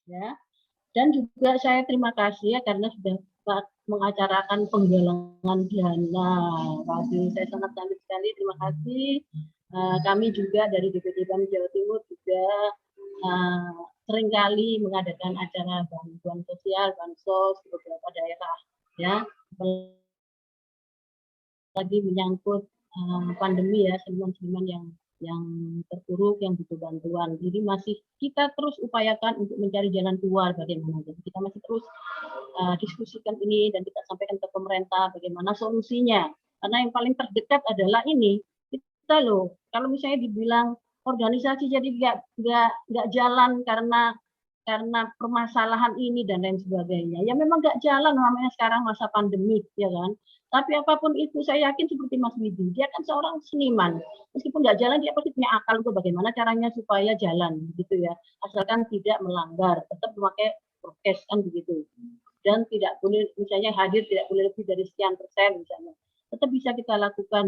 ya. Dan juga saya terima kasih ya karena sudah mengacarakan penggalangan dana. Waduh, saya sangat sangat sekali terima kasih. Kami juga dari DPD BAM Jawa Timur juga seringkali mengadakan acara bantuan sosial, bansos di beberapa daerah, ya. Lagi menyangkut pandemi ya, seniman-seniman yang terpuruk, yang butuh bantuan. Jadi masih kita terus upayakan untuk mencari jalan keluar bagaimana. Jadi kita masih terus diskusikan ini dan kita sampaikan ke pemerintah bagaimana solusinya. Karena yang paling terdekat adalah ini kita loh. Kalau misalnya dibilang organisasi jadi nggak jalan karena permasalahan ini dan lain sebagainya. Ya memang nggak jalan namanya sekarang masa pandemi, ya kan. Tapi apapun itu, saya yakin seperti Mas Widi, dia kan seorang seniman. Meskipun nggak jalan, dia pasti punya akal untuk bagaimana caranya supaya jalan, gitu ya. Asalkan tidak melanggar, tetap memakai prokes kan begitu. Dan tidak boleh, misalnya hadir tidak boleh lebih dari sekian persen misalnya. Tetap bisa kita lakukan.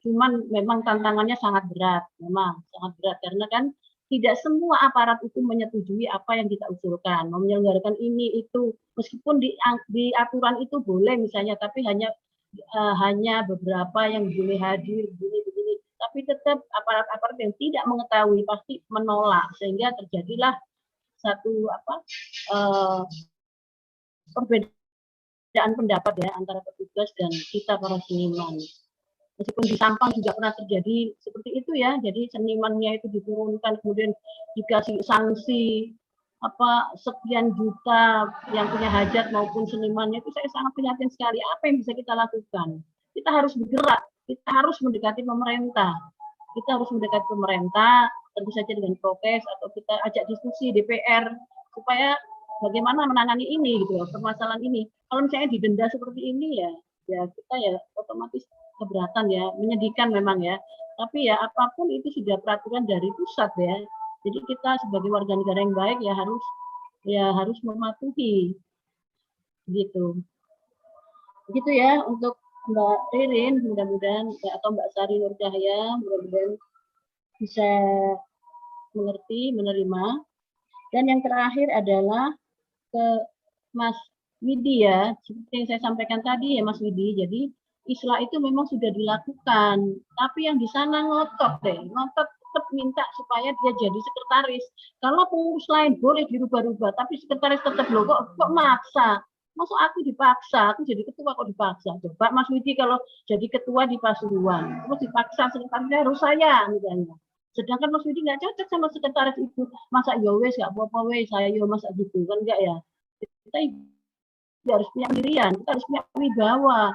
Cuman memang tantangannya sangat berat, memang sangat berat karena kan tidak semua aparat itu menyetujui apa yang kita usulkan. Menyelenggarakan ini itu meskipun di aturan itu boleh misalnya, tapi hanya beberapa yang boleh hadir begini. Tapi tetap aparat-aparat yang tidak mengetahui pasti menolak sehingga terjadilah satu perbedaan pendapat ya antara petugas dan kita para seniman. Meskipun di Sampang juga pernah terjadi seperti itu ya, jadi senimannya itu diturunkan kemudian dikasih sanksi sekian juta yang punya hajat maupun senimannya, itu saya sangat prihatin sekali. Apa yang bisa kita lakukan? Kita harus bergerak, kita harus mendekati pemerintah, tentu saja dengan prokes atau kita ajak diskusi DPR supaya bagaimana menangani ini gitu loh, permasalahan ini. Kalau misalnya didenda seperti ini ya kita ya otomatis keberatan ya, menyedihkan memang ya. Tapi ya apapun itu sudah peraturan dari pusat ya. Jadi kita sebagai warga negara yang baik ya harus mematuhi gitu. Begitu ya untuk Mbak Ririn, mudah-mudahan atau Mbak Sari Nur Cahya, mudah-mudahan bisa mengerti, menerima. Dan yang terakhir adalah ke Mas Widi ya, seperti yang saya sampaikan tadi ya Mas Widi. Jadi islah itu memang sudah dilakukan, tapi yang di sana ngotot tetap minta supaya dia jadi sekretaris. Kalau pengurus lain boleh dirubah-rubah, tapi sekretaris tetap loh kok maksa. Masuk aku dipaksa, aku jadi ketua kok dipaksa. Coba Mas Widi kalau jadi ketua di Pasuruan, terus dipaksa sekretarisnya harus saya misalnya. Sedangkan Mas Widi nggak cocok sama sekretaris itu. Masa ya wes nggak apa-apa wes saya masa gitu kan enggak ya. Kita harus punya pendirian, kita harus punya wibawa.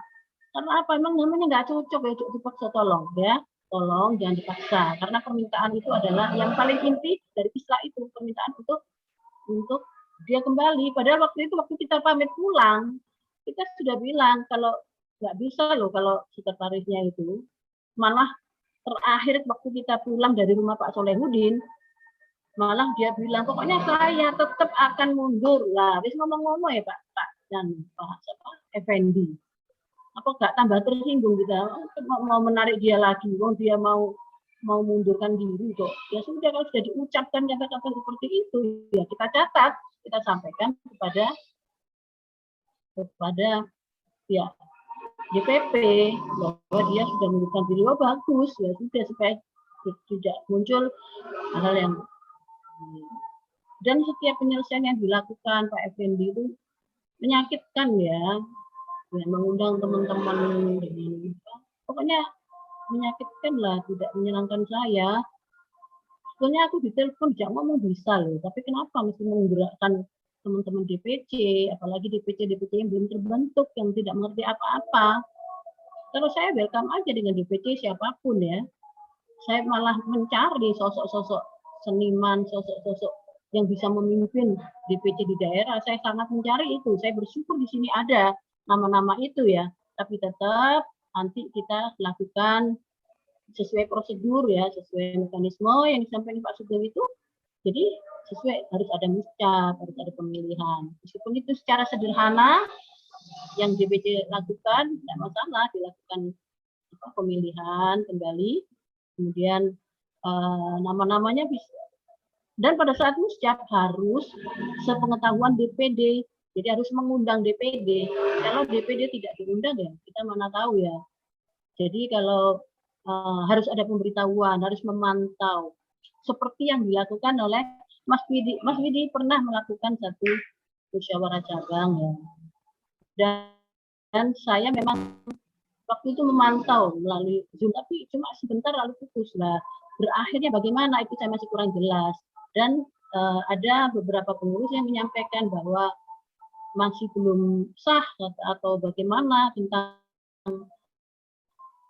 Karena apa? Emang namanya nggak cocok ya, dipaksa tolong ya. Tolong jangan dipaksa. Karena permintaan itu adalah yang paling inti dari islah itu, permintaan untuk dia kembali. Padahal waktu kita pamit pulang, kita sudah bilang kalau nggak bisa loh kalau sekretarisnya itu. Malah terakhir waktu kita pulang dari rumah Pak Solehudin, malah dia bilang pokoknya saya tetap akan mundur lah. Wis ngomong-ngomong ya Pak dan Pak Effendi. Apa nggak tambah tersinggung kita mau menarik dia lagi, dia mau mundurkan diri kok. Ya sudah kalau sudah diucapkan kata-kata seperti itu ya kita catat, kita sampaikan kepada ya DPP bahwa dia sudah mengundurkan diri. Bagus ya sudah supaya tidak muncul hal yang dan setiap penyelesaian yang dilakukan Pak Effendi itu menyakitkan ya mengundang teman-teman pokoknya menyakitkan lah, tidak menyenangkan saya. Sebetulnya aku ditelepon tidak ngomong bisa loh, tapi kenapa mesti menggerakkan teman-teman DPC, apalagi DPC yang belum terbentuk, yang tidak mengerti apa-apa. Terus saya welcome aja dengan DPC siapapun ya. Saya malah mencari sosok-sosok seniman, sosok-sosok yang bisa memimpin DPC di daerah. Saya sangat mencari itu. Saya bersyukur di sini ada nama-nama itu ya. Tapi tetap nanti kita lakukan sesuai prosedur ya, sesuai mekanisme yang disampaikan Pak Sugeng itu. Jadi sesuai harus ada muscap, harus ada pemilihan. Meskipun itu secara sederhana yang DPC lakukan, tidak masalah dilakukan pemilihan kembali, kemudian nama-namanya bisa Dan pada saat musjab harus sepengetahuan DPD. Jadi harus mengundang DPD. Kalau DPD tidak diundang ya kita mana tahu ya. Jadi kalau harus ada pemberitahuan, harus memantau. Seperti yang dilakukan oleh Mas Widi. Mas Widi pernah melakukan satu musyawarah cabang ya. Dan saya memang waktu itu memantau melalui Zoom, tapi cuma sebentar lalu putus lah. Berakhirnya bagaimana itu saya masih kurang jelas. Dan ada beberapa pengurus yang menyampaikan bahwa masih belum sah atau bagaimana tentang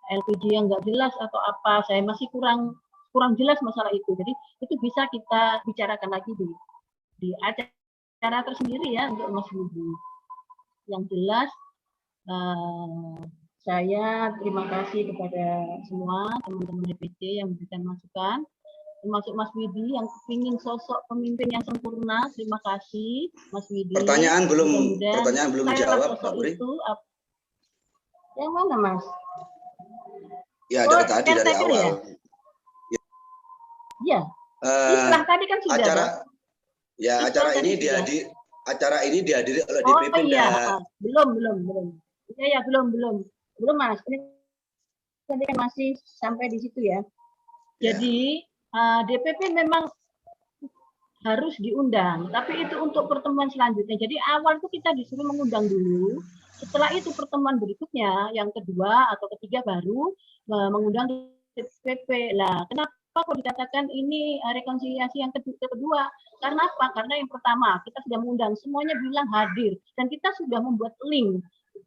LPG yang nggak jelas atau apa. Saya masih kurang jelas masalah itu. Jadi itu bisa kita bicarakan lagi di acara tersendiri ya untuk Mas Budi. Yang jelas saya terima kasih kepada semua teman-teman DPC yang memberikan masukan, termasuk Mas Widi yang ingin sosok pemimpin yang sempurna. Terima kasih Mas Widi. Pertanyaan belum dijawab, Mbak Uri. Yang mana Mas? Ya dari tadi dari awal. Ya. Istilah tadi kan sudah. Acara ini dihadiri oleh DPP. Oh iya, belum. Ya belum Mas. Ini tadi kan masih sampai di situ ya. Jadi DPP memang harus diundang, tapi itu untuk pertemuan selanjutnya. Jadi awal itu kita disuruh mengundang dulu. Setelah itu pertemuan berikutnya, yang kedua atau ketiga baru mengundang DPP. Lah, kenapa kok dikatakan ini rekonsiliasi yang kedua? Karena apa? Karena yang pertama kita sudah mengundang, semuanya bilang hadir, dan kita sudah membuat link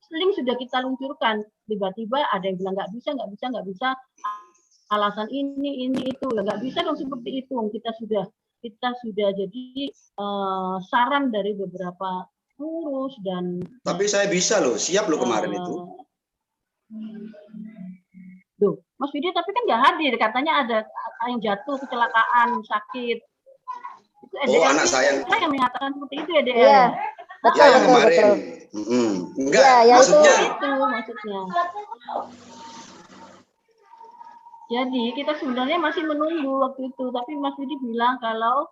sudah kita luncurkan. Tiba-tiba ada yang bilang nggak bisa, alasan ini itu, nggak bisa dong seperti itu. Kita sudah jadi saran dari beberapa pengurus dan. Tapi saya bisa loh, siap loh kemarin itu. Duh, Mas Widi tapi kan nggak hadir, katanya ada yang jatuh, kecelakaan, sakit. Itu anak saya yang mengatakan seperti itu ya, DL. Iya. Betul, yang kemarin. Enggak, ya, maksudnya. Itu maksudnya. Jadi kita sebenarnya masih menunggu waktu itu, tapi Mas Widi bilang kalau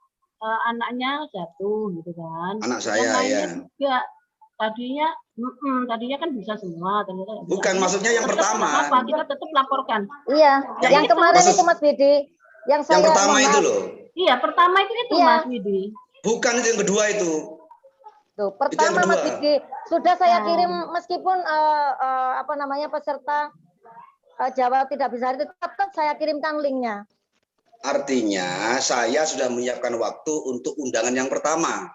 anaknya jatuh gitu kan. Anak saya ya. Juga tadinya kan bisa semua, ternyata bukan bisa. Maksudnya yang pertama. Apa kita tetap laporkan. Iya, yang kemarin itu Mas Widi, yang pertama itu loh. Iya, pertama itu iya. Mas Widi. Bukan itu yang kedua itu. Tuh, pertama Mas Widi sudah saya kirim meskipun peserta jawab tidak bisa itu tetap saya kirimkan linknya. Artinya saya sudah menyiapkan waktu untuk undangan yang pertama.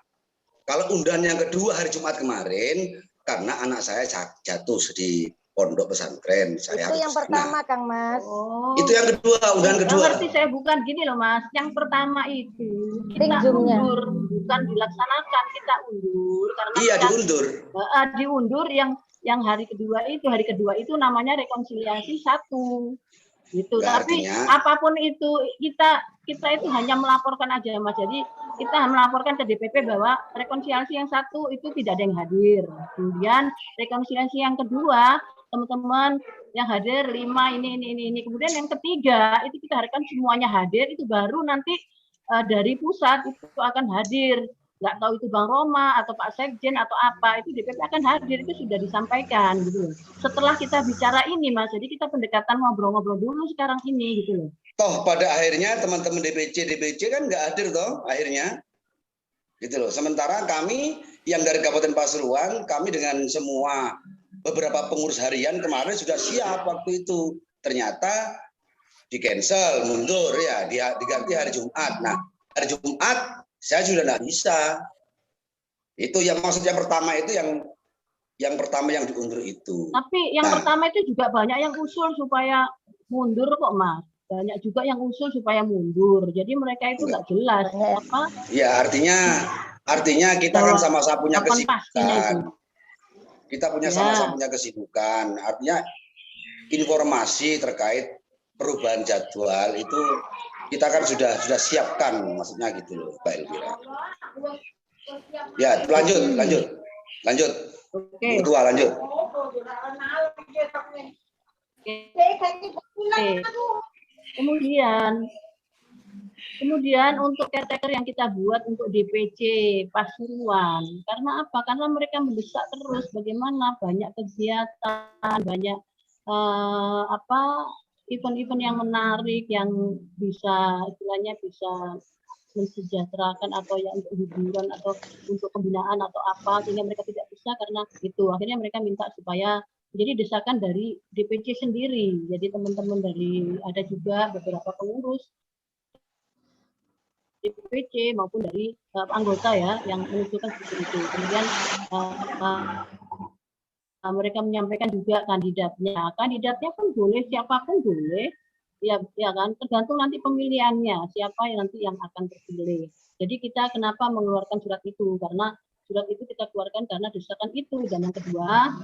Kalau undangan yang kedua hari Jumat kemarin karena anak saya jatuh di pondok pesantren. Saya itu yang pertama Kang Mas. Oh. Itu yang kedua, undangan kedua. Berarti saya bukan gini loh Mas. Yang pertama itu kita undur, bukan dilaksanakan, kita undur karena diundur. Diundur yang hari kedua itu namanya rekonsiliasi 1. Gitu. Nah, tapi artinya, apapun itu kita itu hanya melaporkan aja Mas. Jadi kita melaporkan ke DPP bahwa rekonsiliasi yang 1 itu tidak ada yang hadir. Kemudian rekonsiliasi yang kedua teman-teman yang hadir 5 ini. Kemudian yang ketiga itu kita harapkan semuanya hadir, itu baru nanti dari pusat itu akan hadir. Nggak tahu itu Bang Roma atau Pak Sekjen atau apa, itu DPP akan hadir, itu sudah disampaikan gitu. Setelah kita bicara ini Mas, jadi kita pendekatan ngobrol-ngobrol dulu sekarang ini gitu loh. Toh pada akhirnya teman-teman DPC kan nggak hadir toh akhirnya. Gitu loh. Sementara kami yang dari Kabupaten Pasuruan, kami dengan semua beberapa pengurus harian kemarin sudah siap waktu itu. Ternyata di cancel, mundur ya, diganti hari Jumat. Nah, hari Jumat saya sudah tidak bisa. Itu yang maksudnya pertama itu yang pertama yang diundur itu. Tapi yang pertama itu juga banyak yang usul supaya mundur kok Mas. Banyak juga yang usul supaya mundur. Jadi mereka itu nggak jelas apa. Ya artinya kita kan sama-sama punya kesibukan. Kita punya sama-sama punya kesibukan. Artinya informasi terkait perubahan jadwal itu kita kan sudah siapkan, maksudnya gitu loh, Mbak Elvira. Ya, lanjut. Oke. Ketua lanjut. Kemudian Kemudian untuk caretaker yang kita buat untuk DPC Pasuruan, karena apa? Karena mereka mendesak terus bagaimana banyak kegiatan, banyak event-event yang menarik yang bisa istilahnya bisa mensejahterakan atau yang untuk hiburan atau untuk pembinaan atau apa sehingga mereka tidak bisa karena itu akhirnya mereka minta supaya jadi desakan dari DPC sendiri. Jadi teman-teman dari ada juga beberapa pengurus DPC maupun dari anggota ya yang menunjukkan seperti itu. Kemudian mereka menyampaikan juga kandidatnya. Kandidatnya pun boleh siapapun boleh. Ya kan, tergantung nanti pemilihannya, siapa yang nanti yang akan terpilih. Jadi kita kenapa mengeluarkan surat itu? Karena surat itu kita keluarkan karena desakan itu. Dan yang kedua,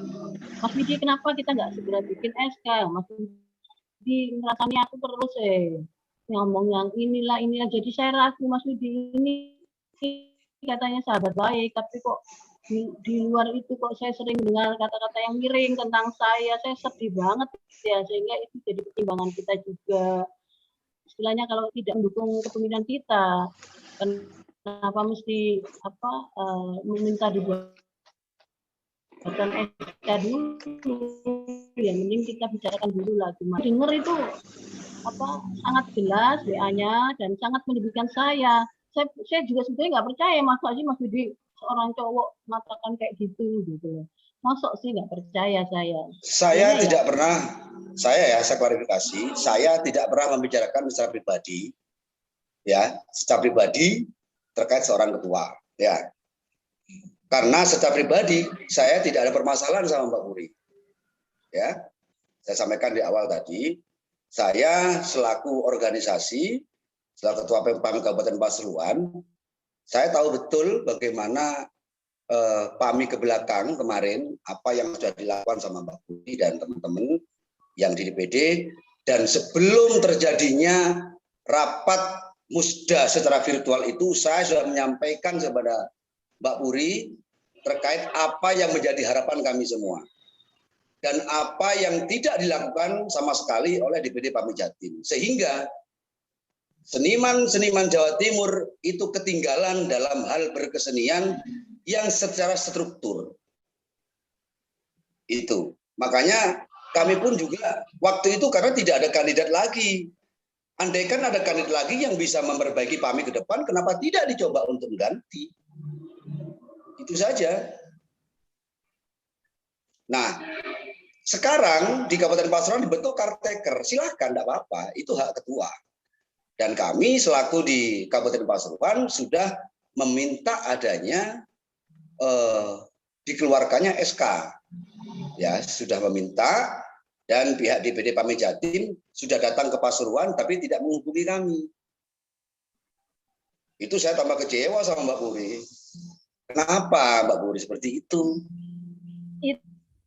Mas Widi kenapa kita nggak segera bikin SK? Mas Widi rasanya aku terus ngomong yang inilah. Jadi saya ragu Mas Widi ini katanya sahabat baik, tapi kok di luar itu kok saya sering dengar kata-kata yang miring tentang saya sedih banget ya, sehingga itu jadi pertimbangan kita juga. Istilahnya kalau tidak mendukung kepemimpinan kita, kenapa mesti meminta dibuatkan SK dulu? Ya mending kita bicarakan dulu lah. Cuma dengar itu sangat jelas WA-nya dan sangat menyebutkan saya. Saya juga sebetulnya nggak percaya masa sih Mas Budi seorang cowok mengatakan kayak gitu loh. Masuk sih nggak percaya saya. Saya tidak pernah, saya klarifikasi, saya tidak pernah membicarakan secara pribadi, ya, secara pribadi terkait seorang ketua, ya. Karena secara pribadi saya tidak ada permasalahan sama Mbak Puri, ya. Saya sampaikan di awal tadi, saya selaku organisasi, selaku ketua PAMI Kabupaten Pasuruan, saya tahu betul bagaimana PAMI ke belakang kemarin, apa yang sudah dilakukan sama Mbak Putri dan teman-teman yang di DPD, dan sebelum terjadinya rapat musda secara virtual itu, saya sudah menyampaikan kepada Mbak Puri terkait apa yang menjadi harapan kami semua. Dan apa yang tidak dilakukan sama sekali oleh DPD PAMI Jatim. Sehingga seniman-seniman Jawa Timur itu ketinggalan dalam hal berkesenian yang secara struktur. Itu. Makanya kami pun juga waktu itu karena tidak ada kandidat lagi. Andaikan ada kandidat lagi yang bisa memperbaiki PAMI ke depan, kenapa tidak dicoba untuk mengganti? Itu saja. Nah, sekarang di Kabupaten Pasuruan dibentuk caretaker. Silahkan, tidak apa-apa. Itu hak ketua. Dan kami selaku di Kabupaten Pasuruan sudah meminta adanya dikeluarkannya SK, ya sudah meminta dan pihak DPD PAMI Jatim sudah datang ke Pasuruan tapi tidak menghubungi kami. Itu saya tambah kecewa sama Mbak Puri. Kenapa Mbak Puri seperti itu?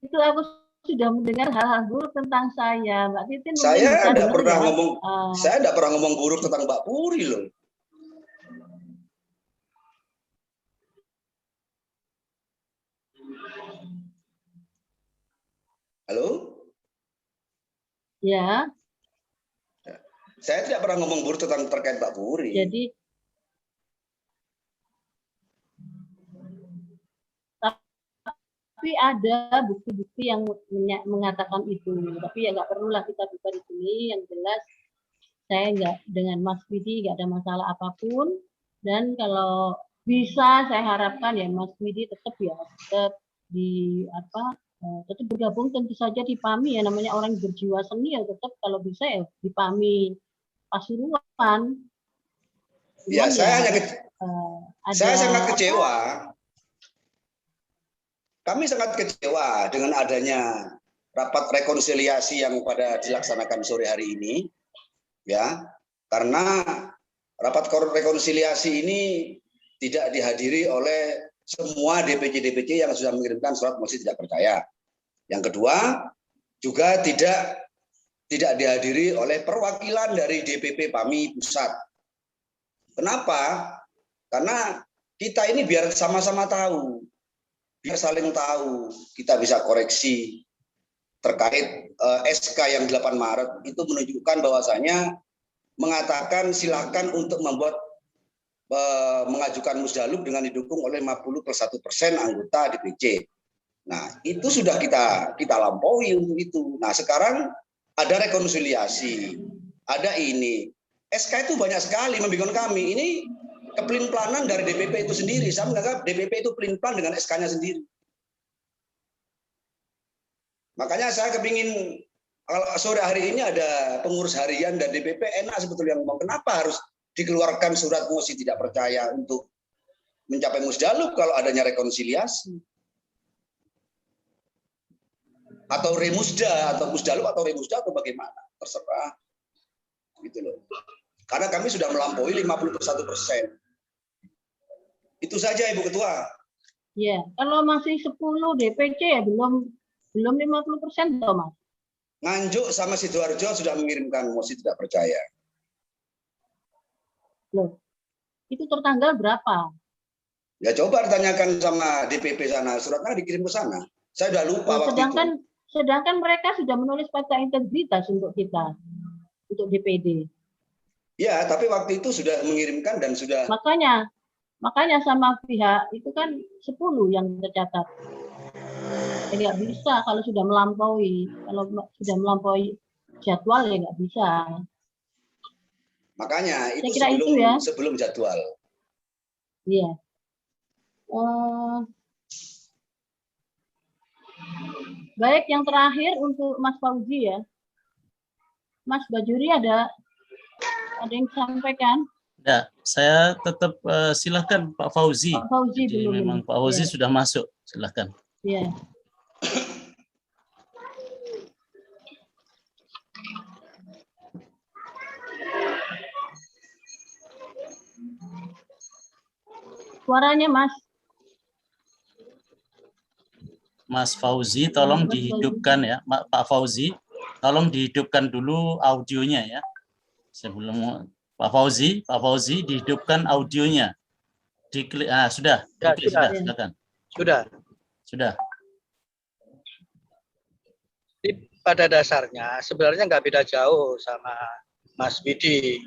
Itu aku sudah mendengar hal-hal buruk tentang saya, Mbak Titin. Saya tidak pernah ngomong, saya tidak pernah ngomong buruk tentang Mbak Puri loh. Halo? Ya. Saya tidak pernah ngomong buruk tentang terkait Mbak Puri. Jadi tapi ada bukti-bukti yang mengatakan itu. Tapi ya nggak perlulah kita buka di sini. Yang jelas saya nggak dengan Mas Widi nggak ada masalah apapun. Dan kalau bisa saya harapkan ya Mas Widi tetap tetap bergabung tentu saja di PAMI ya, namanya orang berjiwa seni ya tetap kalau bisa ya di PAMI Pasuruan. Ya, saya sangat kecewa. Kami sangat kecewa dengan adanya rapat rekonsiliasi yang pada dilaksanakan sore hari ini, ya, karena rapat rekonsiliasi ini tidak dihadiri oleh semua DPC yang sudah mengirimkan surat mosi tidak percaya. Yang kedua, juga tidak dihadiri oleh perwakilan dari DPP PAMI Pusat. Kenapa? Karena kita ini biar sama-sama tahu, biar saling tahu, kita bisa koreksi terkait SK yang 8 Maret itu menunjukkan bahwasanya mengatakan silakan untuk membuat mengajukan musdalub dengan didukung oleh 50+1% anggota DPC. Nah, itu sudah kita lampaui untuk itu. Nah, sekarang ada rekonsiliasi, ada ini. SK itu banyak sekali membingungkan kami. Ini kepelin-planan dari DPP itu sendiri. Saya menganggap DPP itu pelin-plan dengan SK-nya sendiri. Makanya saya kepingin sore hari ini ada pengurus harian dan DPP enak sebetulnya ngomong kenapa harus dikeluarkan surat mosi tidak percaya untuk mencapai musdalub kalau adanya rekonsiliasi atau remusda atau musdalub atau remusda atau bagaimana terserah gitu loh. Karena kami sudah melampaui 51%. Itu saja Ibu Ketua. Ya, kalau masih 10 DPC ya belum 50% toh, Mas. Nganjuk sama Sidoarjo sudah mengirimkan mosi tidak percaya. Loh, itu tertanggal berapa? Ya coba ditanyakan sama DPP sana, suratnya dikirim ke sana. Saya sudah lupa waktu itu. Sedangkan mereka sudah menulis fakta integritas untuk kita, untuk DPD. Ya, tapi waktu itu sudah mengirimkan dan sudah. Makanya sama pihak itu kan 10 yang tercatat. Jadi nggak bisa kalau sudah melampaui jadwal ya nggak bisa. Makanya itu sebelum jadwal. Iya. Baik, yang terakhir untuk Mas Fauzi ya. Mas Bajuri ada yang disampaikan? Ya, saya tetap silakan Pak Fauzi. Pak Fauzi jadi dulu. memang Pak Fauzi sudah masuk, silakan. Iya. Suaranya Mas. Mas Fauzi, tolong dihidupkan ya, Pak Fauzi, tolong dihidupkan dulu audionya ya. Sebelum Pak Fauzi dihidupkan audionya. Diklik, sudah. Ya, Oke, sudah, silakan. Sudah. Pada dasarnya sebenarnya nggak beda jauh sama Mas Widi.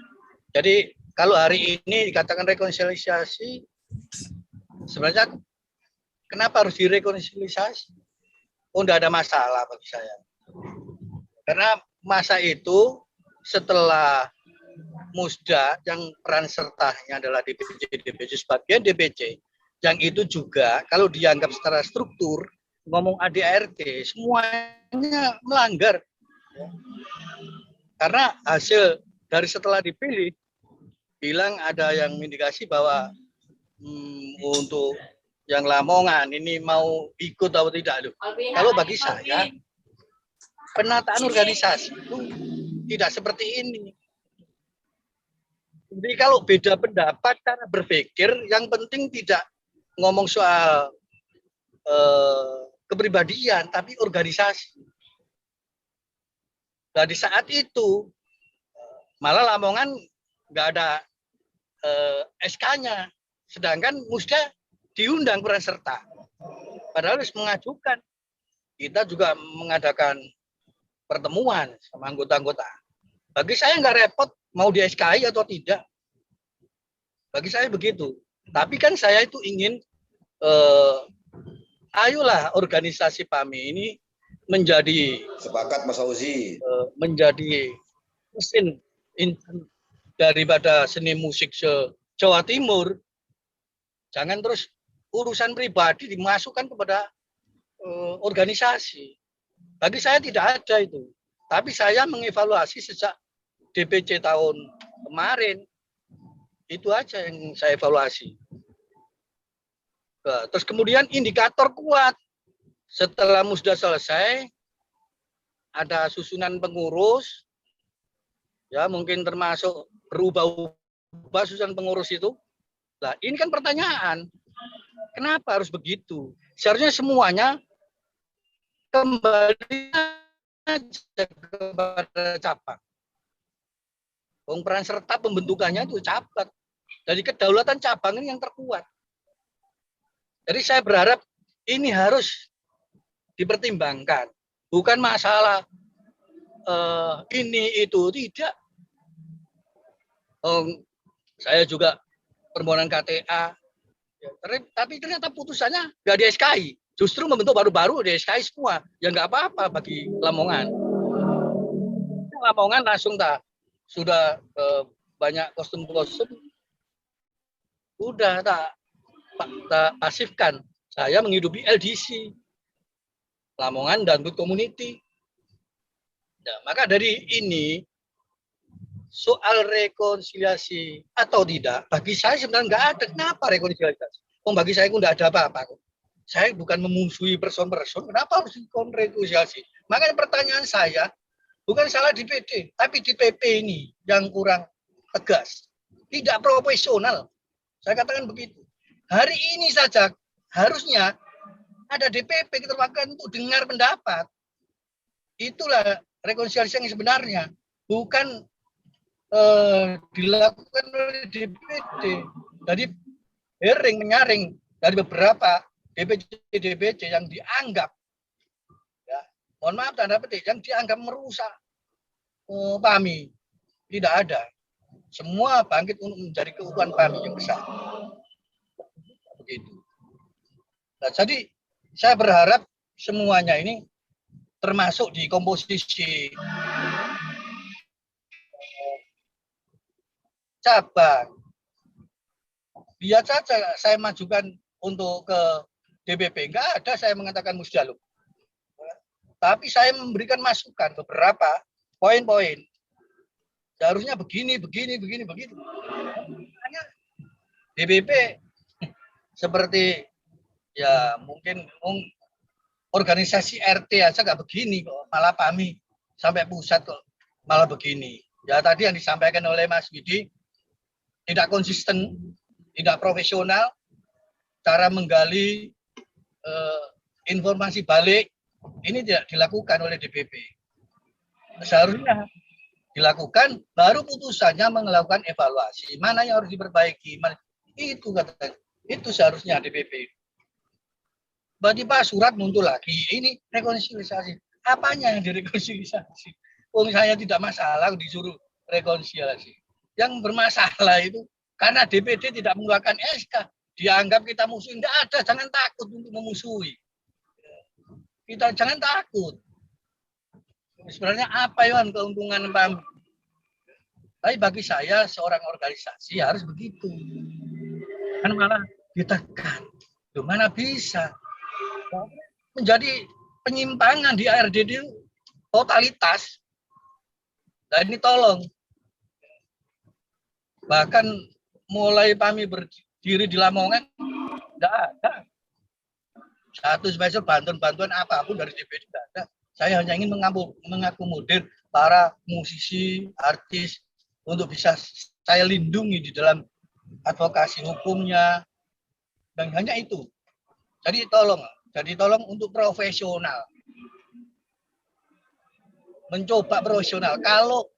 Jadi kalau hari ini dikatakan rekonsiliasi, sebenarnya kenapa harus direkonsiliasi? Oh, enggak ada masalah bagi saya. Karena masa itu setelah musda yang peran sertanya adalah DPC sebagian DPC, yang itu juga kalau dianggap secara struktur ngomong ADART semuanya melanggar. Karena hasil dari setelah dipilih bilang ada yang indikasi bahwa untuk yang Lamongan ini mau ikut atau tidak. Kalau bagi saya penataan organisasi itu tidak seperti ini. Jadi kalau beda pendapat cara berpikir, yang penting tidak ngomong soal kepribadian, tapi organisasi. Nah di saat itu malah Lamongan nggak ada SK-nya, sedangkan musda diundang peran serta. Padahal harus mengajukan. Kita juga mengadakan pertemuan sama anggota-anggota. Bagi saya nggak repot mau di SKI atau tidak. Bagi saya begitu. Tapi kan saya itu ingin ayolah organisasi PAMI ini menjadi sepakat Mas Fauzi, menjadi mesin daripada seni musik Jawa Timur. Jangan terus urusan pribadi dimasukkan kepada organisasi. Bagi saya tidak ada itu. Tapi saya mengevaluasi sejak DPC tahun kemarin. Itu aja yang saya evaluasi. Nah, terus kemudian indikator kuat. Setelah musda selesai, ada susunan pengurus. Ya, mungkin termasuk berubah-ubah susunan pengurus itu. Nah, ini kan pertanyaan. Kenapa harus begitu? Seharusnya semuanya kembali aja kepada cabang. Peran serta pembentukannya itu cabang. Jadi kedaulatan cabang ini yang terkuat. Jadi saya berharap ini harus dipertimbangkan. Bukan masalah ini itu, tidak. Saya juga permohonan KTA, ya, tapi ternyata putusannya nggak di SKI, justru membentuk baru-baru di SKI semua. Ya nggak apa-apa bagi Lamongan. Lamongan langsung sudah banyak kostum-kostum, udah tak pasifkan. Saya menghidupi LDC, Lamongan Dangdut Community. Nah, maka dari ini soal rekonsiliasi atau tidak, bagi saya sebenarnya nggak ada. Kenapa rekonsiliasi? Bagi saya itu nggak ada apa-apa. Saya bukan memusuhi person-person, kenapa harus rekonsiliasi? Makanya pertanyaan saya, bukan salah di PD, tapi di PP ini yang kurang tegas. Tidak profesional. Saya katakan begitu. Hari ini saja harusnya ada DPP keterwakilan untuk dengar pendapat. Itulah rekonsiliasi yang sebenarnya. Bukan dilakukan oleh DPD. Jadi menyaring dari beberapa DPC yang dianggap, ya, mohon maaf tanda petik, yang dianggap merusak PAMI. Tidak ada. Semua bangkit untuk mencari keutuhan PAMI yang besar. Begitu. Nah, jadi saya berharap semuanya ini termasuk di komposisi cabang. Biar saja saya majukan untuk ke DPP. Enggak ada saya mengatakan musjaluk. Tapi saya memberikan masukan beberapa poin-poin. Seharusnya begini. Hanya DPP seperti ya mungkin organisasi RT aja nggak begini kok, malah PAMI sampai pusat kok malah begini. Ya tadi yang disampaikan oleh Mas Widi tidak konsisten, tidak profesional, cara menggali informasi balik ini tidak dilakukan oleh DPP. Seharusnya dilakukan, baru putusannya melakukan evaluasi mana yang harus diperbaiki. Itu katanya, itu seharusnya DPP. Tiba-tiba surat muncul lagi, ini rekonsiliasi. Apanya yang direkonsiliasi? Saya tidak masalah disuruh rekonsiliasi. Yang bermasalah itu karena DPD tidak mengeluarkan SK, dianggap kita musuh. Tidak ada, jangan takut untuk memusuhi. Kita jangan takut. Sebenarnya apa yang keuntungan PAMI? Tapi bagi saya seorang organisasi harus begitu. Kan malah ditekan. Mana bisa? Menjadi penyimpangan di ARDD totalitas. Dan ini tolong. Bahkan mulai PAMI berdiri di Lamongan, tidak ada. Satu spesial bantuan apapun dari DPD tidak ada. Saya hanya ingin mengakomodir para musisi, artis, untuk bisa saya lindungi di dalam advokasi hukumnya. Dan hanya itu. Jadi tolong untuk profesional. Mencoba profesional. Kalau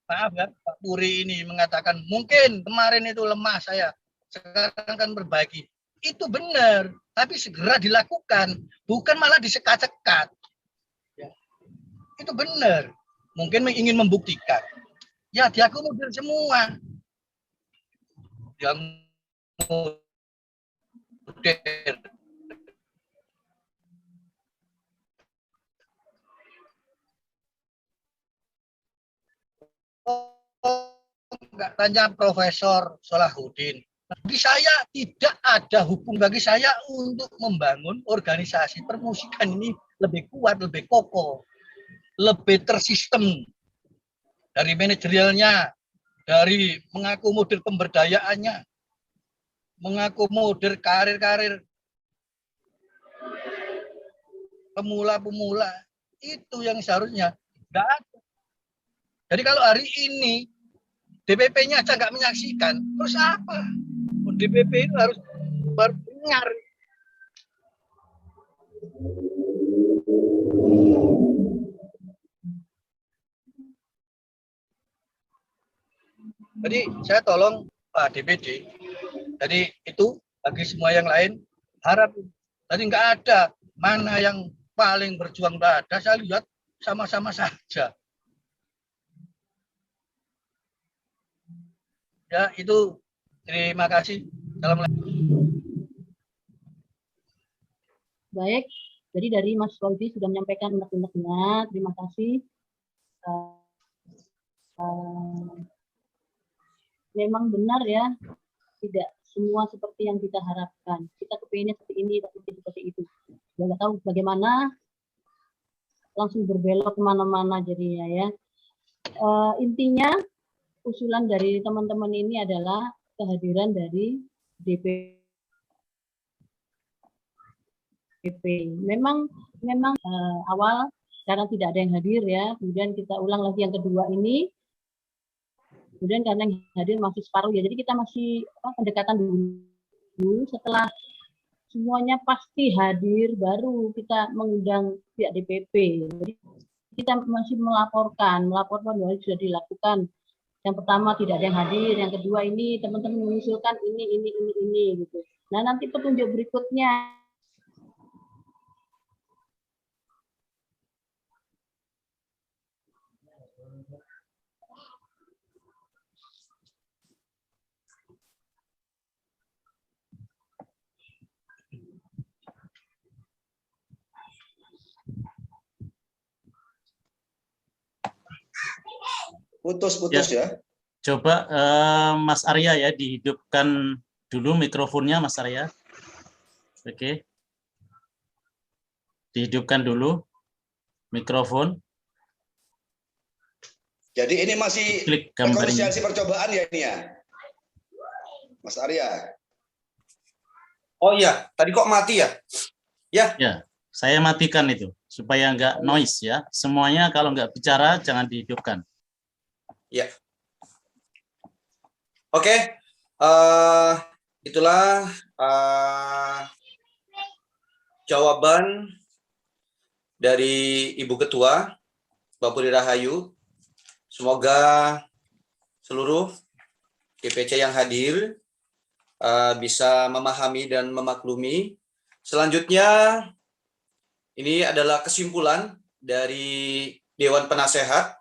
maaf ya, Pak Puri ini mengatakan mungkin kemarin itu lemah saya, sekarang kan perbaiki. Itu benar, tapi segera dilakukan, bukan malah disekat-sekat. Ya. Itu benar. Mungkin ingin membuktikan. Ya diakomodir semua. Yang modern. Enggak tanya Profesor Solahuddin. Bagi saya tidak ada hukum bagi saya untuk membangun organisasi permusikan ini lebih kuat, lebih kokoh, lebih tersistem dari manajerialnya, dari mengakomodir pemberdayaannya, mengakomodir karir-karir pemula-pemula. Itu yang seharusnya enggak ada. Jadi kalau hari ini DPP-nya aja nggak menyaksikan, terus apa? DPP itu harus berdengar. Jadi saya tolong Pak DPD. Jadi itu bagi semua yang lain harap. Jadi nggak ada mana yang paling berjuang, nggak ada. Saya lihat sama-sama saja. Ya, itu. Terima kasih. Assalamualaikum. Baik, jadi dari Mas Faudi sudah menyampaikan unek-uneknya. Terima kasih. Memang benar ya, tidak semua seperti yang kita harapkan. Kita kepinginnya seperti ini, tapi seperti itu. Ya nggak tahu bagaimana, langsung berbelok kemana-mana jadinya ya. Intinya, usulan dari teman-teman ini adalah kehadiran dari DPP. Memang awal karena tidak ada yang hadir ya, kemudian kita ulang lagi yang kedua ini. Kemudian karena yang hadir masih separuh ya, jadi kita masih pendekatan dulu. Setelah semuanya pasti hadir, baru kita mengundang pihak DPP. Jadi kita masih melaporkan bahwa sudah dilakukan. Yang pertama tidak ada yang hadir, yang kedua ini teman-teman mengusulkan ini gitu. Nah nanti petunjuk berikutnya. Putus-putus ya. Coba Mas Arya ya, dihidupkan dulu mikrofonnya Mas Arya. Oke. Dihidupkan dulu mikrofon. Jadi ini masih rekonsiliasi percobaan ya ini ya, Mas Arya. Oh iya, tadi kok mati ya? Ya, saya matikan itu supaya nggak noise ya. Semuanya kalau nggak bicara jangan dihidupkan. Ya. Oke, itulah jawaban dari Ibu Ketua, Mbak Puri Rahayu. Semoga seluruh DPC yang hadir bisa memahami dan memaklumi. Selanjutnya, ini adalah kesimpulan dari Dewan Penasehat.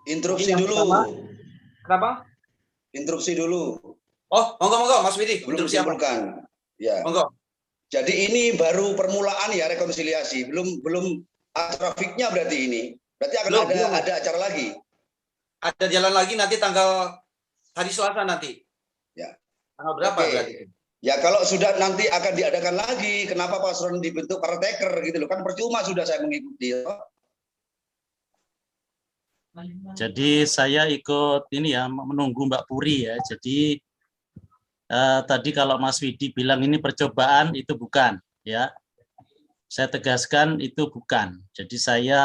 Interupsi dulu. Kenapa? Interupsi dulu. Oh, monggo Mas Widi. Belum disimpulkan. Ya. Monggo. Jadi ini baru permulaan ya rekonsiliasi. Belum trafiknya berarti ini. Berarti akan ada acara lagi. Ada jalan lagi nanti tanggal hari Selasa nanti. Ya. Tanggal berapa berarti? Ya kalau sudah nanti akan diadakan lagi, kenapa paslon dibentuk caretaker gitu loh, kan percuma sudah saya mengikuti. Jadi saya ikut ini ya, menunggu Mbak Puri ya. Jadi tadi kalau Mas Widi bilang ini percobaan, itu bukan ya. Saya tegaskan itu bukan. Jadi saya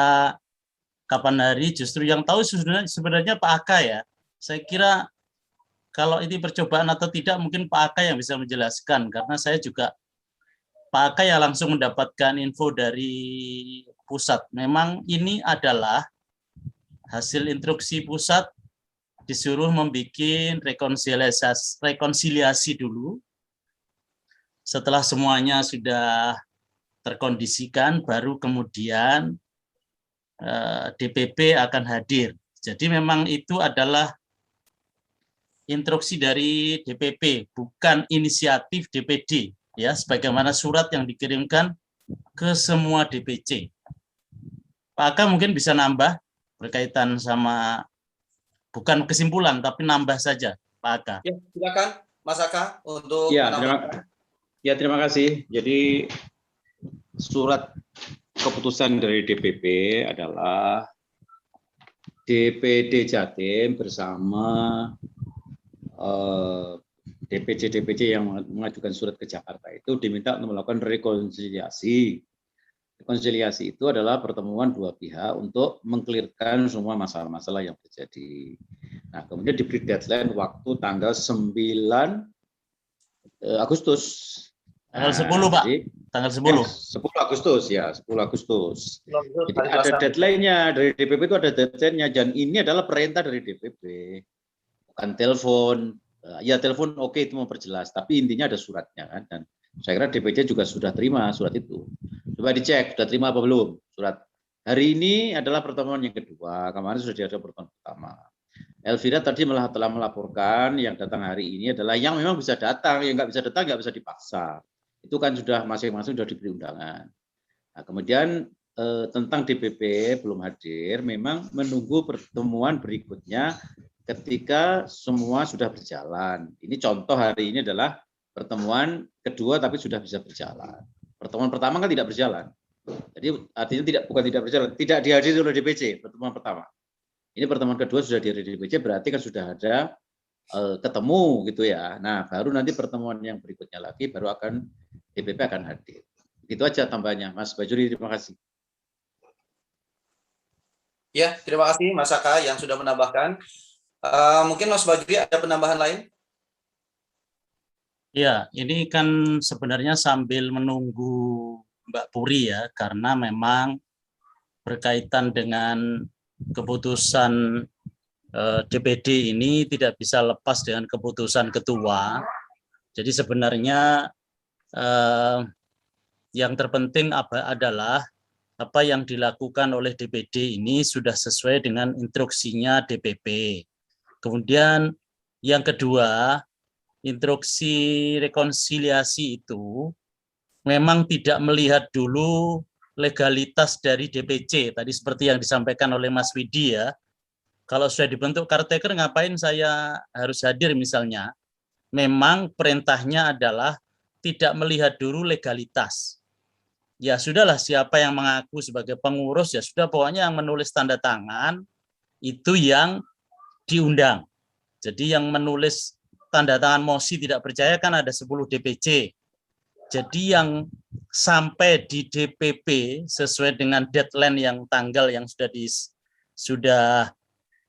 kapan hari justru yang tahu sebenarnya Pak Aka ya. Saya kira kalau ini percobaan atau tidak mungkin Pak Aka yang bisa menjelaskan, karena saya juga Pak Aka yang langsung mendapatkan info dari pusat. Memang ini adalah hasil instruksi pusat, disuruh membuat rekonsiliasi dulu. Setelah semuanya sudah terkondisikan, baru kemudian DPP akan hadir. Jadi memang itu adalah instruksi dari DPP, bukan inisiatif DPD, ya, sebagaimana surat yang dikirimkan ke semua DPC. Pak Aka mungkin bisa nambah berkaitan sama, bukan kesimpulan tapi nambah saja, Pak Aka. Ya, silakan Mas Aka untuk terima kasih. Jadi surat keputusan dari DPP adalah DPD Jatim bersama DPC-DPC yang mengajukan surat ke Jakarta itu diminta untuk melakukan rekonsiliasi. Rekonsiliasi itu adalah pertemuan dua pihak untuk mengklirkan semua masalah-masalah yang terjadi. Nah, kemudian diberi deadline waktu tanggal 9 Agustus. Tanggal 10, Pak. Tanggal 10. 10 Agustus ya, 10 Agustus. Jadi ada deadline-nya dari DPP, itu ada deadline-nya, dan ini adalah perintah dari DPP. Bukan telepon. Ya telepon oke, itu memperjelas, tapi intinya ada suratnya kan, dan saya kira DPC juga sudah terima surat itu. Coba dicek, sudah terima apa belum surat. Hari ini adalah pertemuan yang kedua, kemarin sudah ada pertemuan pertama. Elvira tadi malah telah melaporkan yang datang hari ini adalah yang memang bisa datang, yang nggak bisa datang nggak bisa dipaksa. Itu kan sudah masing-masing sudah diberi undangan. Nah, kemudian tentang DPP belum hadir, memang menunggu pertemuan berikutnya ketika semua sudah berjalan. Ini contoh hari ini adalah pertemuan kedua tapi sudah bisa berjalan. Pertemuan pertama kan tidak berjalan. Jadi artinya bukan tidak berjalan, tidak dihadiri oleh DPC pertemuan pertama. Ini pertemuan kedua sudah dihadiri DPC, berarti kan sudah ada ketemu gitu ya. Nah, baru nanti pertemuan yang berikutnya lagi baru akan DPP akan hadir. Itu aja tambahnya, Mas Bajuri. Terima kasih. Ya, terima kasih Mas Saka yang sudah menambahkan. Mungkin Mas Bajuri ada penambahan lain? Ya, ini kan sebenarnya sambil menunggu Mbak Puri ya, karena memang berkaitan dengan keputusan DPD ini tidak bisa lepas dengan keputusan ketua. Jadi sebenarnya yang terpenting adalah apa yang dilakukan oleh DPD ini sudah sesuai dengan instruksinya DPP. Kemudian yang kedua, instruksi rekonsiliasi itu memang tidak melihat dulu legalitas dari DPC, tadi seperti yang disampaikan oleh Mas Widi ya. Kalau sudah dibentuk caretaker, ngapain saya harus hadir misalnya? Memang perintahnya adalah tidak melihat dulu legalitas. Ya sudahlah, siapa yang mengaku sebagai pengurus, ya sudah pokoknya yang menulis tanda tangan, itu yang diundang. Jadi yang menulis tanda tangan mosi tidak percaya kan ada 10 DPC. Jadi yang sampai di DPP sesuai dengan deadline yang tanggal yang sudah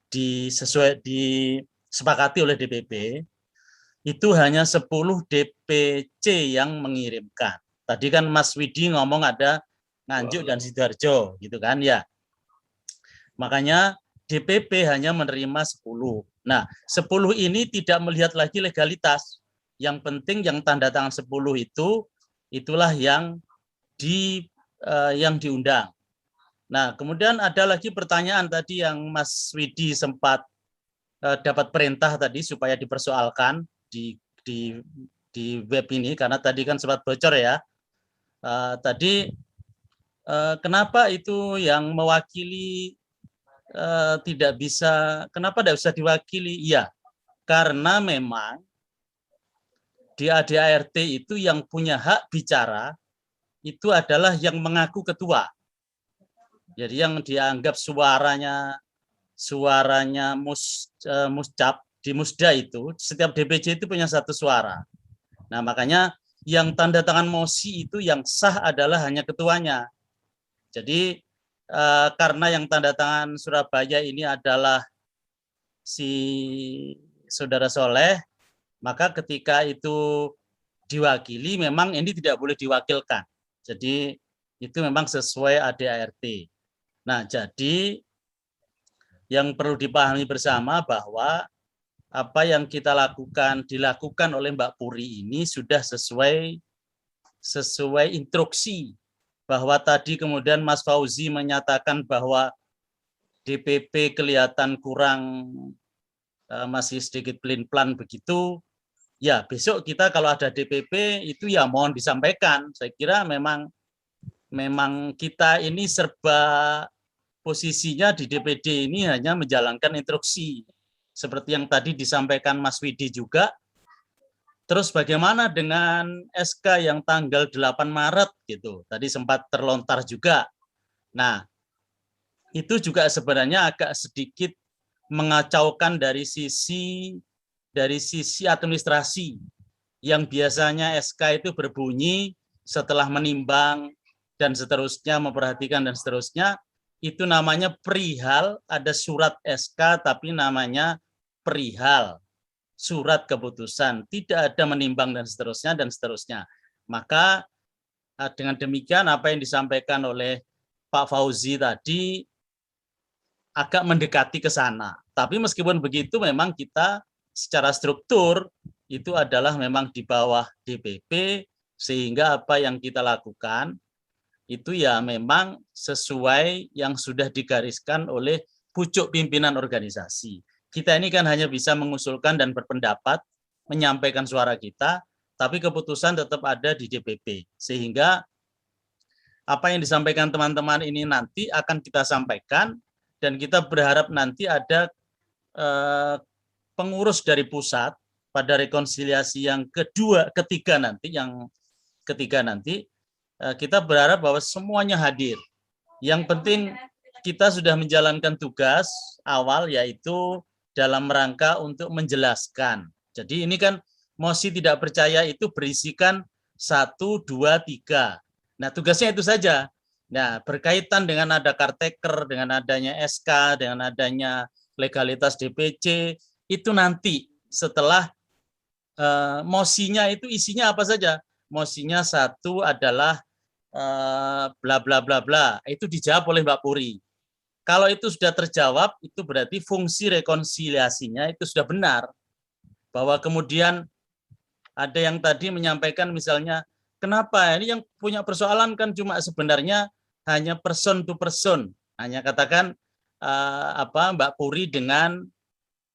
disepakati oleh DPP itu hanya 10 DPC yang mengirimkan. Tadi kan Mas Widi ngomong ada Nganjuk dan Sidoarjo gitu kan ya. Makanya DPP hanya menerima 10. Nah, 10 ini tidak melihat lagi legalitas. Yang penting yang tanda tangan 10 itulah yang diundang. Nah, kemudian ada lagi pertanyaan tadi yang Mas Widi sempat dapat perintah tadi supaya dipersoalkan di web ini, karena tadi kan sempat bocor ya. Kenapa itu yang mewakili tidak bisa, kenapa tidak bisa diwakili? Iya, karena memang di ADART itu yang punya hak bicara itu adalah yang mengaku ketua. Jadi yang dianggap suaranya muscap di musda itu, setiap DPC itu punya satu suara. Nah, makanya yang tanda tangan mosi itu yang sah adalah hanya ketuanya. Jadi karena yang tanda tangan Surabaya ini adalah si Saudara Soleh, maka ketika itu diwakili memang ini tidak boleh diwakilkan. Jadi itu memang sesuai ADART. Nah, jadi yang perlu dipahami bersama bahwa apa yang kita dilakukan oleh Mbak Puri ini sudah sesuai instruksi. Bahwa tadi kemudian Mas Fauzi menyatakan bahwa DPP kelihatan kurang, masih sedikit pelin-pelan begitu. Ya, besok kita kalau ada DPP itu ya mohon disampaikan. Saya kira memang kita ini serba posisinya di DPD ini hanya menjalankan instruksi. Seperti yang tadi disampaikan Mas Widi juga. Terus bagaimana dengan SK yang tanggal 8 Maret gitu. Tadi sempat terlontar juga. Nah, itu juga sebenarnya agak sedikit mengacaukan dari sisi administrasi, yang biasanya SK itu berbunyi setelah menimbang dan seterusnya, memperhatikan dan seterusnya, itu namanya perihal, ada surat SK tapi namanya perihal, surat keputusan, tidak ada menimbang dan seterusnya. Maka dengan demikian apa yang disampaikan oleh Pak Fauzi tadi agak mendekati ke sana. Tapi meskipun begitu memang kita secara struktur itu adalah memang di bawah DPP, sehingga apa yang kita lakukan itu ya memang sesuai yang sudah digariskan oleh pucuk pimpinan organisasi. kita ini kan hanya bisa mengusulkan dan berpendapat, menyampaikan suara kita, tapi keputusan tetap ada di DPP. Sehingga apa yang disampaikan teman-teman ini nanti akan kita sampaikan, dan kita berharap nanti ada pengurus dari pusat pada rekonsiliasi yang ketiga nanti, kita berharap bahwa semuanya hadir. Yang penting kita sudah menjalankan tugas awal, yaitu dalam rangka untuk menjelaskan. Jadi ini kan mosi tidak percaya itu berisikan 1, 2, 3. Nah, tugasnya itu saja. Nah, berkaitan dengan ada caretaker, dengan adanya SK, dengan adanya legalitas DPC, itu nanti setelah mosinya itu isinya apa saja. Mosinya 1 adalah bla bla bla bla, itu dijawab oleh Mbak Puri. Kalau itu sudah terjawab, itu berarti fungsi rekonsiliasinya itu sudah benar. Bahwa kemudian ada yang tadi menyampaikan misalnya, kenapa ini yang punya persoalan kan cuma sebenarnya hanya person to person, hanya katakan Mbak Puri dengan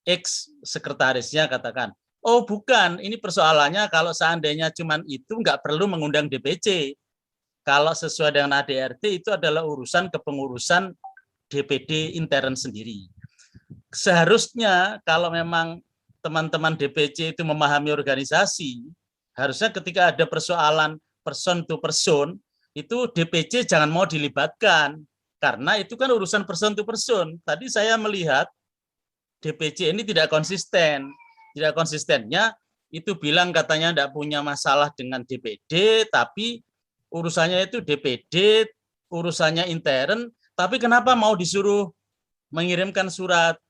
ex sekretarisnya katakan, oh bukan, ini persoalannya kalau seandainya cuma itu nggak perlu mengundang DPC. Kalau sesuai dengan ADRT itu adalah urusan kepengurusan DPD intern sendiri. Seharusnya kalau memang teman-teman DPC itu memahami organisasi, harusnya ketika ada persoalan person to person, itu DPC jangan mau dilibatkan, karena itu kan urusan person to person. Tadi saya melihat DPC ini tidak konsisten. Tidak konsistennya itu bilang katanya tidak punya masalah dengan DPD, tapi urusannya itu DPD, urusannya intern, tapi kenapa mau disuruh mengirimkan surat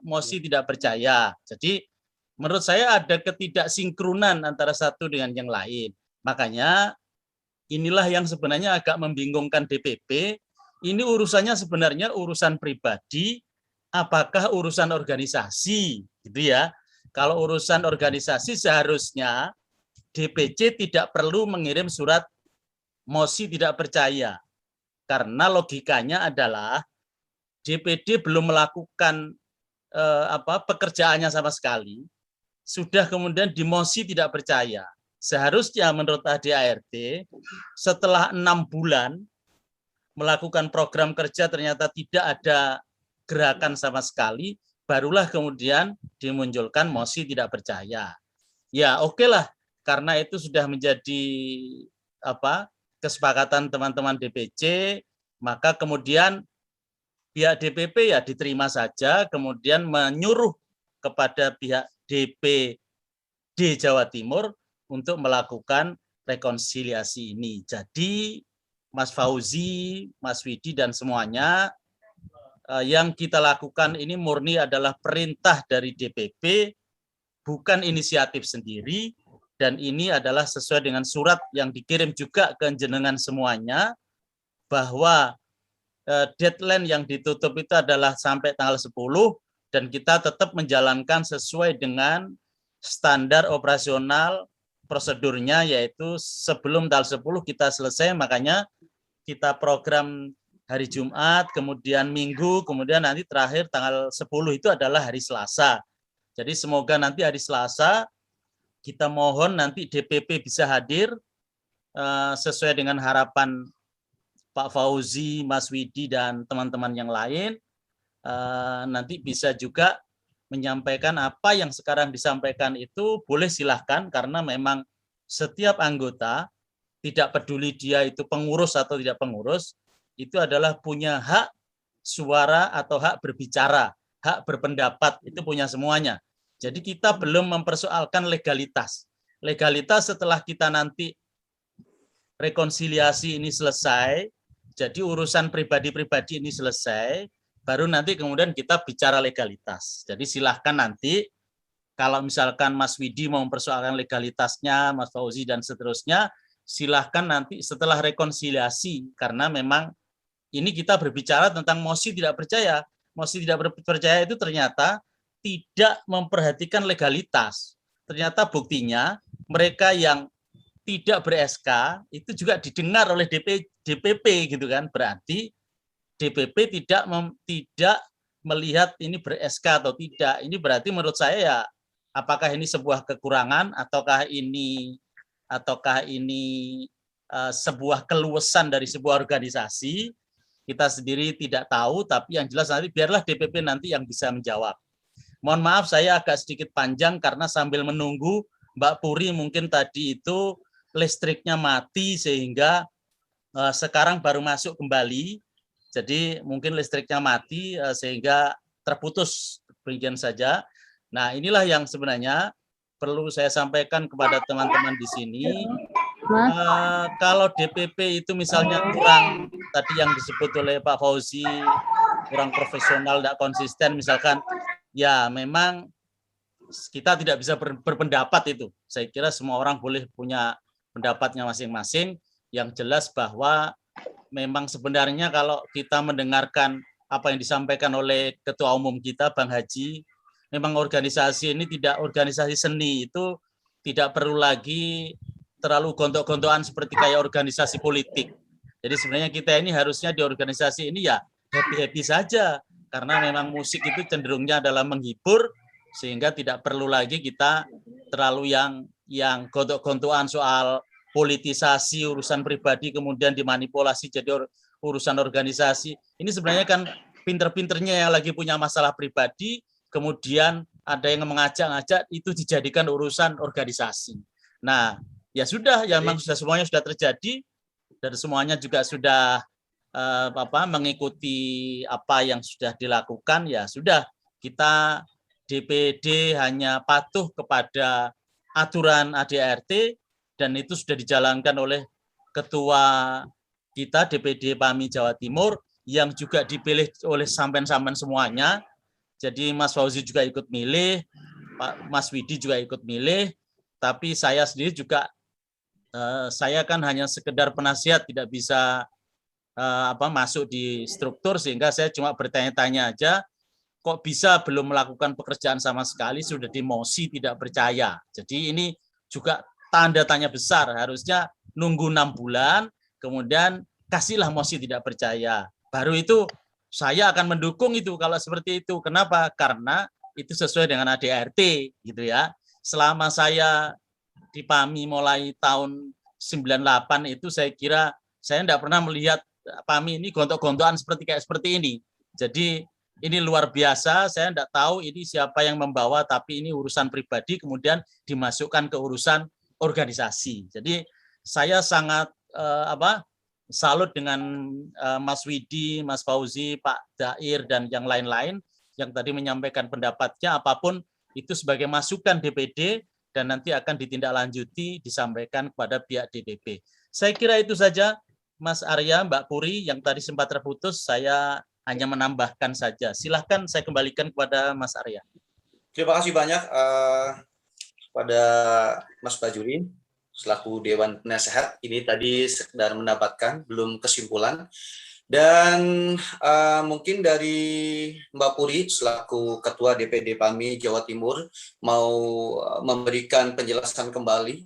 mosi tidak percaya. Jadi menurut saya ada ketidaksinkronan antara satu dengan yang lain. Makanya inilah yang sebenarnya agak membingungkan DPP. Ini urusannya sebenarnya urusan pribadi, apakah urusan organisasi, gitu ya. Kalau urusan organisasi seharusnya DPC tidak perlu mengirim surat mosi tidak percaya. Karena logikanya adalah DPD belum melakukan pekerjaannya sama sekali, sudah kemudian dimosi tidak percaya. Seharusnya menurut ADART setelah 6 bulan melakukan program kerja ternyata tidak ada gerakan sama sekali, barulah kemudian dimunculkan mosi tidak percaya. Ya oke lah, karena itu sudah menjadi kesepakatan teman-teman DPC, maka kemudian pihak DPP ya diterima saja, kemudian menyuruh kepada pihak DPD Jawa Timur untuk melakukan rekonsiliasi ini. Jadi Mas Fauzi, Mas Widi dan semuanya, yang kita lakukan ini murni adalah perintah dari DPP, bukan inisiatif sendiri, dan ini adalah sesuai dengan surat yang dikirim juga ke jenengan semuanya, bahwa deadline yang ditutup itu adalah sampai tanggal 10, dan kita tetap menjalankan sesuai dengan standar operasional prosedurnya, yaitu sebelum tanggal 10 kita selesai, makanya kita program hari Jumat, kemudian Minggu, kemudian nanti terakhir tanggal 10 itu adalah hari Selasa. Jadi semoga nanti hari Selasa kita mohon nanti DPP bisa hadir sesuai dengan harapan Pak Fauzi, Mas Widi, dan teman-teman yang lain. Nanti bisa juga menyampaikan apa yang sekarang disampaikan itu boleh silahkan, karena memang setiap anggota, tidak peduli dia itu pengurus atau tidak pengurus, itu adalah punya hak suara atau hak berbicara, hak berpendapat, itu punya semuanya. Jadi kita belum mempersoalkan legalitas. Legalitas setelah kita nanti rekonsiliasi ini selesai, jadi urusan pribadi-pribadi ini selesai, baru nanti kemudian kita bicara legalitas. Jadi silahkan nanti, kalau misalkan Mas Widi mau mempersoalkan legalitasnya, Mas Fauzi dan seterusnya, silahkan nanti setelah rekonsiliasi, karena memang ini kita berbicara tentang mosi tidak percaya. Mosi tidak percaya itu ternyata tidak memperhatikan legalitas. Ternyata buktinya mereka yang tidak ber-SK itu juga didengar oleh DPP gitu kan. Berarti DPP tidak melihat ini ber-SK atau tidak. Ini berarti menurut saya ya, apakah ini sebuah kekurangan ataukah ini sebuah keluasan dari sebuah organisasi. Kita sendiri tidak tahu, tapi yang jelas nanti biarlah DPP nanti yang bisa menjawab. Mohon maaf saya agak sedikit panjang karena sambil menunggu Mbak Puri mungkin tadi itu listriknya mati sehingga sekarang baru masuk kembali. Jadi mungkin listriknya mati sehingga terputus, demikian saja. Nah, inilah yang sebenarnya perlu saya sampaikan kepada teman-teman di sini. Kalau DPP itu misalnya kurang, tadi yang disebut oleh Pak Fauzi, kurang profesional, tidak konsisten misalkan, ya memang kita tidak bisa berpendapat itu. Saya kira semua orang boleh punya pendapatnya masing-masing. Yang jelas bahwa memang sebenarnya kalau kita mendengarkan apa yang disampaikan oleh Ketua Umum kita, Bang Haji, memang organisasi ini tidak organisasi seni, itu tidak perlu lagi terlalu gontok-gontokan seperti kayak organisasi politik. Jadi sebenarnya kita ini harusnya di organisasi ini ya happy-happy saja, karena memang musik itu cenderungnya adalah menghibur, sehingga tidak perlu lagi kita terlalu yang gontok-gontokan soal politisasi, urusan pribadi, kemudian dimanipulasi jadi urusan organisasi. Ini sebenarnya kan pinter-pinternya yang lagi punya masalah pribadi, kemudian ada yang mengajak-ngajak, itu dijadikan urusan organisasi. Nah, ya sudah, ya memang semuanya sudah terjadi, dan semuanya juga sudah mengikuti apa yang sudah dilakukan, ya sudah, kita DPD hanya patuh kepada aturan ADART, dan itu sudah dijalankan oleh ketua kita DPD PAMI Jawa Timur yang juga dipilih oleh sampean-sampean semuanya. Jadi Mas Fauzi juga ikut milih, Pak Mas Widi juga ikut milih, tapi saya sendiri juga saya kan hanya sekedar penasihat, tidak bisa masuk di struktur, sehingga saya cuma bertanya-tanya aja, kok bisa belum melakukan pekerjaan sama sekali sudah dimosi tidak percaya. Jadi ini juga tanda tanya besar, harusnya nunggu 6 bulan, kemudian kasihlah mosi tidak percaya. Baru itu saya akan mendukung itu kalau seperti itu. Kenapa? Karena itu sesuai dengan ADART gitu ya. Selama saya di PAMI mulai tahun 98 itu saya kira saya tidak pernah melihat PAMI ini gontok-gontokan seperti ini. Jadi ini luar biasa, saya tidak tahu ini siapa yang membawa, tapi ini urusan pribadi kemudian dimasukkan ke urusan organisasi. Jadi saya sangat salut dengan Mas Widi, Mas Fauzi, Pak Dair, dan yang lain-lain yang tadi menyampaikan pendapatnya, apapun itu sebagai masukan DPD dan nanti akan ditindaklanjuti disampaikan kepada pihak DPP. Saya kira itu saja, Mas Arya, Mbak Puri, yang tadi sempat terputus, saya hanya menambahkan saja. Silahkan saya kembalikan kepada Mas Arya. Terima kasih banyak pada Mas Bajuri selaku Dewan Penasehat. Ini tadi sekedar mendapatkan, belum kesimpulan. Dan mungkin dari Mbak Puri selaku Ketua DPD PAMI Jawa Timur mau memberikan penjelasan kembali.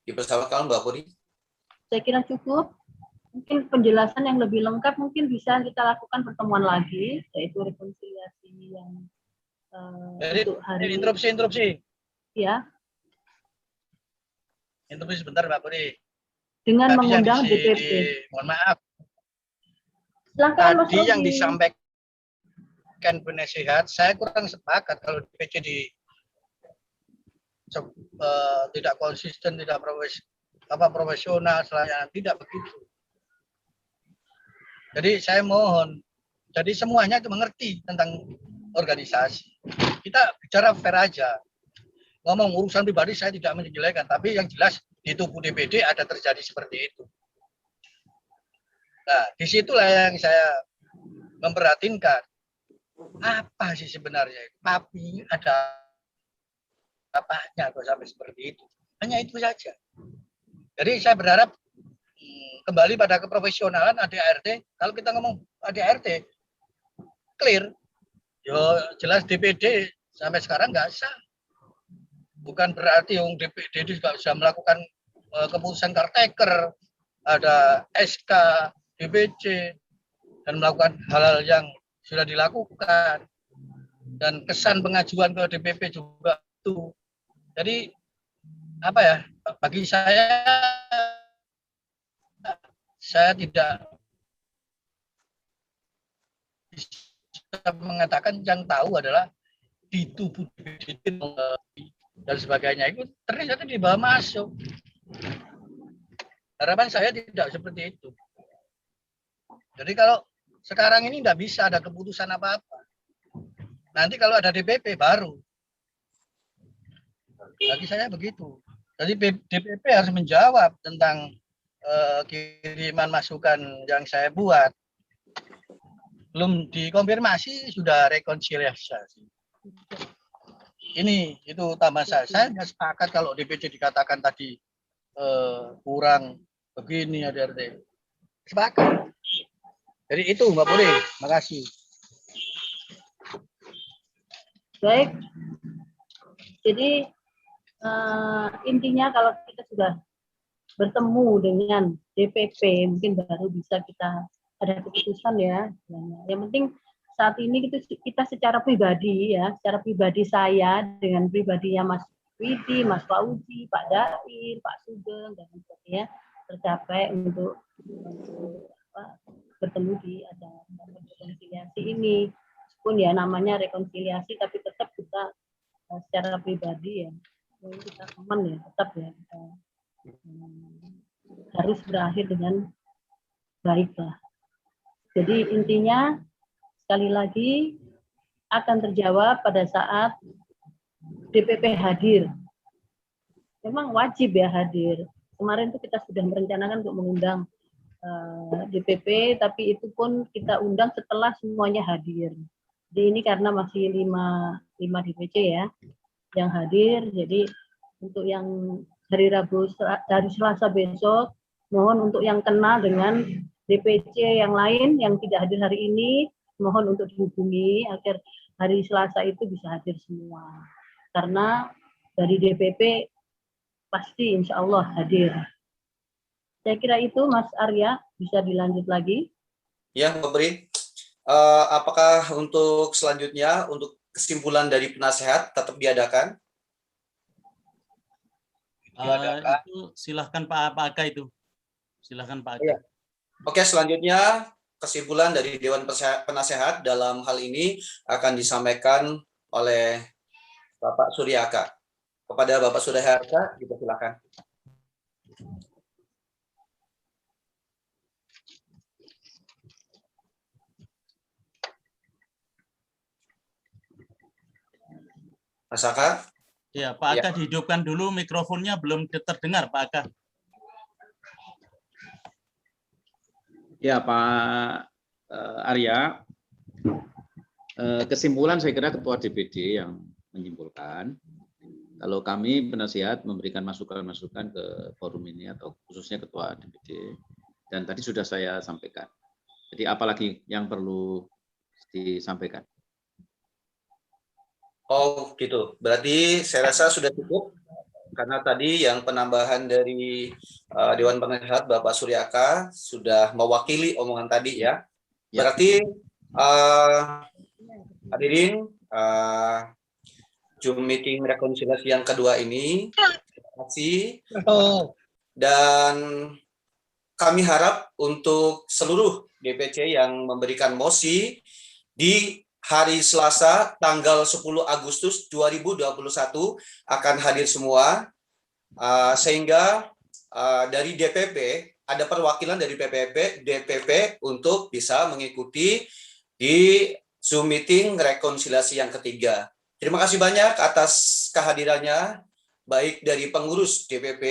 Dipersilakan Mbak Puri. Saya kira cukup. Mungkin penjelasan yang lebih lengkap mungkin bisa kita lakukan pertemuan lagi, yaitu rekonsiliasi yang untuk hari interupsi. Ya. Interupsi sebentar Mbak Puri. Dengan mengundang DPP. Mohon maaf. Silahkan, Mas tadi yang disampaikan penasehat, saya kurang sepakat kalau DPC tidak konsisten, tidak profesional, tidak begitu. Jadi saya mohon, jadi semuanya itu mengerti tentang organisasi. Kita bicara fair aja. Ngomong urusan pribadi saya tidak menjelekkan, tapi yang jelas di tubuh DPD ada terjadi seperti itu. Nah, disitulah yang saya memperhatinkan. Apa sih sebenarnya? Tapi ada apanya kok sampai seperti itu? Hanya itu saja. Jadi saya berharap kembali pada keprofesionalan ADART. Kalau kita ngomong ADART, clear. Yo jelas DPD sampai sekarang nggak sah. Bukan berarti yang DPD juga bisa melakukan keputusan caretaker, ada SK, DPC, dan melakukan hal-hal yang sudah dilakukan. dan kesan pengajuan ke DPP juga itu. Jadi apa ya, bagi saya tidak bisa mengatakan, yang tahu adalah di tubuh DPD dan sebagainya itu ternyata dibawa masuk. Harapan saya tidak seperti itu. Jadi kalau sekarang ini tidak bisa ada keputusan apa-apa. Nanti kalau ada DPP baru. Bagi saya begitu. Jadi DPP harus menjawab tentang kiriman masukan yang saya buat. Belum dikonfirmasi sudah rekonsiliasi. Ini itu tambah saya nggak sepakat kalau DPC dikatakan tadi kurang begini ya DRT. Sepakat. Jadi itu Mbak Puri, makasih. Baik. Jadi intinya kalau kita sudah bertemu dengan DPP, mungkin baru bisa kita ada keputusan ya. Yang penting saat ini kita secara pribadi ya, secara pribadi saya dengan pribadinya Mas Widi, Mas Fauzi, Pak Dair, Pak Sugeng dan sebagainya tercapai untuk bertemu di acara rekonsiliasi ini. Meskipun ya namanya rekonsiliasi, tapi tetap kita secara pribadi ya, kita teman ya, tetap ya kita, harus berakhir dengan baik lah. Jadi intinya sekali lagi akan terjawab pada saat DPP hadir. Memang wajib ya hadir. Kemarin itu kita sudah merencanakan untuk mengundang DPP, tapi itu pun kita undang setelah semuanya hadir. Jadi ini karena masih 5 DPC ya yang hadir. Jadi untuk yang hari Selasa besok, mohon untuk yang kenal dengan DPC yang lain yang tidak hadir hari ini, mohon untuk dihubungi agar hari Selasa itu bisa hadir semua. Karena dari DPP pasti insya Allah hadir. Saya kira itu Mas Arya, bisa dilanjut lagi. Ya, Mbak Bri. Apakah untuk selanjutnya, untuk kesimpulan dari penasehat tetap diadakan? Itu silahkan Pak Aga itu. Silahkan Pak Aga. Oke, selanjutnya kesimpulan dari Dewan Penasehat dalam hal ini akan disampaikan oleh Bapak Suryaka. Kepada Bapak Suryaka, silakan. Mas Aka? Ya, Pak Aka dihidupkan dulu mikrofonnya, belum terdengar Pak Aka. Ya Pak Arya, kesimpulan saya kira Ketua DPD yang menyimpulkan. Kalau kami penasihat memberikan masukan-masukan ke forum ini atau khususnya Ketua DPD, dan tadi sudah saya sampaikan. Jadi apalagi yang perlu disampaikan? Oh gitu, berarti saya rasa sudah cukup karena tadi yang penambahan dari Dewan Penasehat Bapak Suryaka sudah mewakili omongan tadi ya. Berarti hadirin Zoom meeting rekonsiliasi yang kedua ini, terima kasih. Dan kami harap untuk seluruh DPC yang memberikan mosi di hari Selasa tanggal 10 Agustus 2021 akan hadir semua, sehingga dari DPP ada perwakilan dari DPP untuk bisa mengikuti di Zoom meeting rekonsiliasi yang ketiga. Terima kasih banyak atas kehadirannya, baik dari pengurus DPP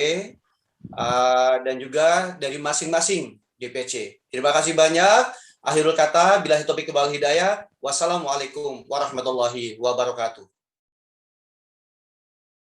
dan juga dari masing-masing DPC. Terima kasih banyak. Akhirul kata, billahi taufiq wal hidayah. Wassalamualaikum warahmatullahi wabarakatuh.